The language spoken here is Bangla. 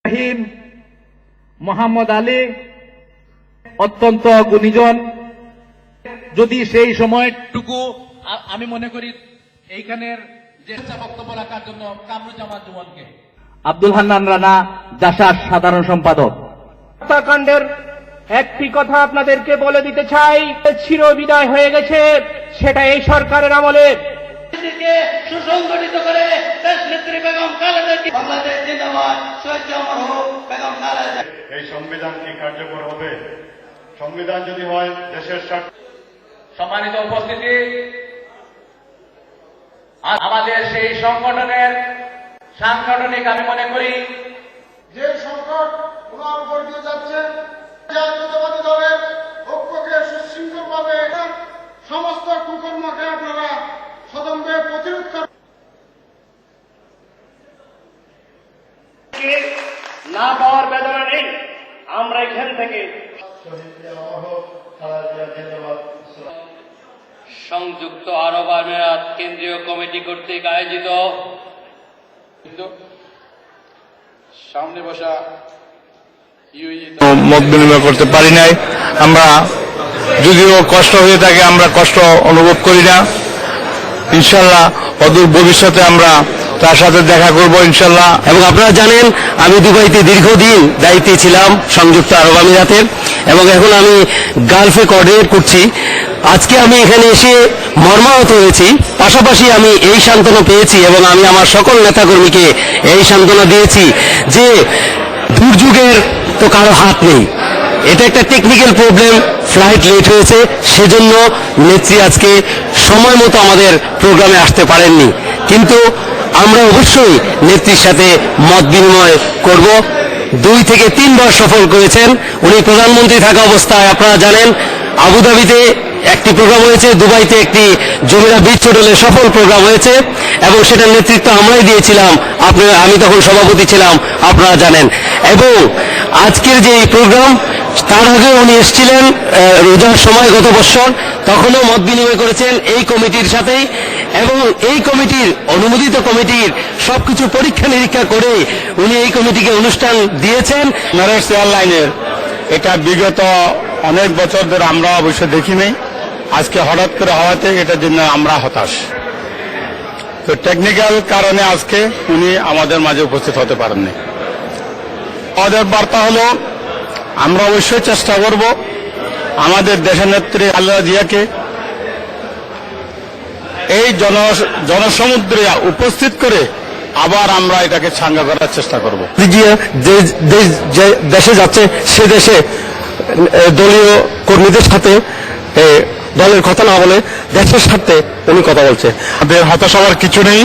রহিম মোহাম্মদ আলী অত্যন্ত গুণীজন। যদি সেই সময়টুকু আমি মনে করি এইখানের যে বক্তব্য রাখার জন্য কামরুজ্জামান জুমনকে, আব্দুল হান্নান রানা জাসার সাধারণ সম্পাদক। হত্যাকাণ্ডের একটি কথা আপনাদেরকে বলে দিতে চাই, চির বিদায় হয়ে গেছে, সেটা এই সরকারের আমলে। সুসংগঠিত করে দেশনেত্রী বেগম খালেদা বাংলাদেশ জিন্দাবাদ, শহীদ অমর হোক বেগম খালেদা। এই সংবিধান কি কার্যকর হবে? সংবিধান যদি হয় দেশের স্বার্থ। সম্মানিত উপস্থিতি, আমাদের সেই সংগঠনের সাংগঠনিক আমি মনে করি যে সংকট ওনার উপর দিয়ে যাচ্ছে, জাতীয়তাবাদী দলের ঐক্যকে সুশৃঙ্খলভাবে সমস্ত কুকর্মকে আপনারা সদম্বে প্রতিরোধ করেন। না পাওয়ার বেদনা নেই, আমরা এখান থেকে সংযুক্ত আরব আমিরাত কেন্দ্রীয় কমিটি কর্তৃক আয়োজিত সামনে বসা মত বিনিময় করতে পারি নাই। আমরা যদিও কষ্ট হয়ে থাকে, আমরা কষ্ট অনুভব করি না। ইনশাল্লাহ অদূর ভবিষ্যতে আমরা তার সাথে দেখা করব ইনশাল্লাহ। এবং আপনারা জানেন আমি দুবাইতে দীর্ঘদিন দায়িত্বে ছিলাম সংযুক্ত আরব আমিরাতের, এবং এখন আমি গালফে কোঅর্ডিনেট করছি। আজকে আমি এখানে এসে মর্মাহত হয়েছি, পাশাপাশি আমি এই সান্ত্বনা পেয়েছি এবং আমি আমার সকল নেতাকর্মীকে এই সান্ত্বনা দিয়েছি যে দুর্যোগের তো কারো হাত নেই, এটা একটা টেকনিক্যাল প্রবলেম, ফ্লাইট লেট হয়েছে, সেজন্য নেত্রী আজকে সময় মতো আমাদের প্রোগ্রামে আসতে পারেননি। কিন্তু আমরা অবশ্যই নেত্রীর সাথে মত বিনিময় করব। 2 থেকে 3 বার সফল করেছেন উনি প্রধানমন্ত্রী থাকা অবস্থায়। আপনারা জানেন আবুধাবিতে একটি প্রোগ্রাম হয়েছে, দুবাইতে একটি জমিরা বিচ হোটেলে সফল প্রোগ্রাম হয়েছে, এবং সেটার নেতৃত্ব আমরাই দিয়েছিলাম। আমি তখন সভাপতি ছিলাম, আপনারা জানেন। এবং আজকের যে এই প্রোগ্রাম, তার আগে উনি এসেছিলেন রোজার সময় গত বছর, তখনও মত বিনিময় করেছেন এই কমিটির সাথেই, এবং এই কমিটির অনুমোদিত কমিটির সবকিছু পরীক্ষা নিরীক্ষা করে উনি এই কমিটিকে অনুষ্ঠান দিয়েছেন। মেরিটস এয়ারলাইনের এটা বিগত অনেক বছর ধরে আমরা অবশ্য দেখিনি, আজকে হঠাৎ করে হওয়াতে এটার জন্য আমরা হতাশ। তো টেকনিক্যাল কারণে আজকে উনি আমাদের মাঝে উপস্থিত হতে পারেননি। আমাদের বার্তা হলো আমরা অবশ্যই চেষ্টা করব আমাদের দেশনেত্রী খালেদা জিয়াকে এই জনসমুদ্রে উপস্থিত করে আবার আমরা এটাকে সাঙ্গা করার চেষ্টা করব। জিয়া যে দেশে যাচ্ছে সে দেশে দলীয় কর্মীদের সাথে দলের কথা না বলে দেশের স্বার্থে উনি কথা বলছে। আমাদের হতাশ হওয়ার কিছু নেই।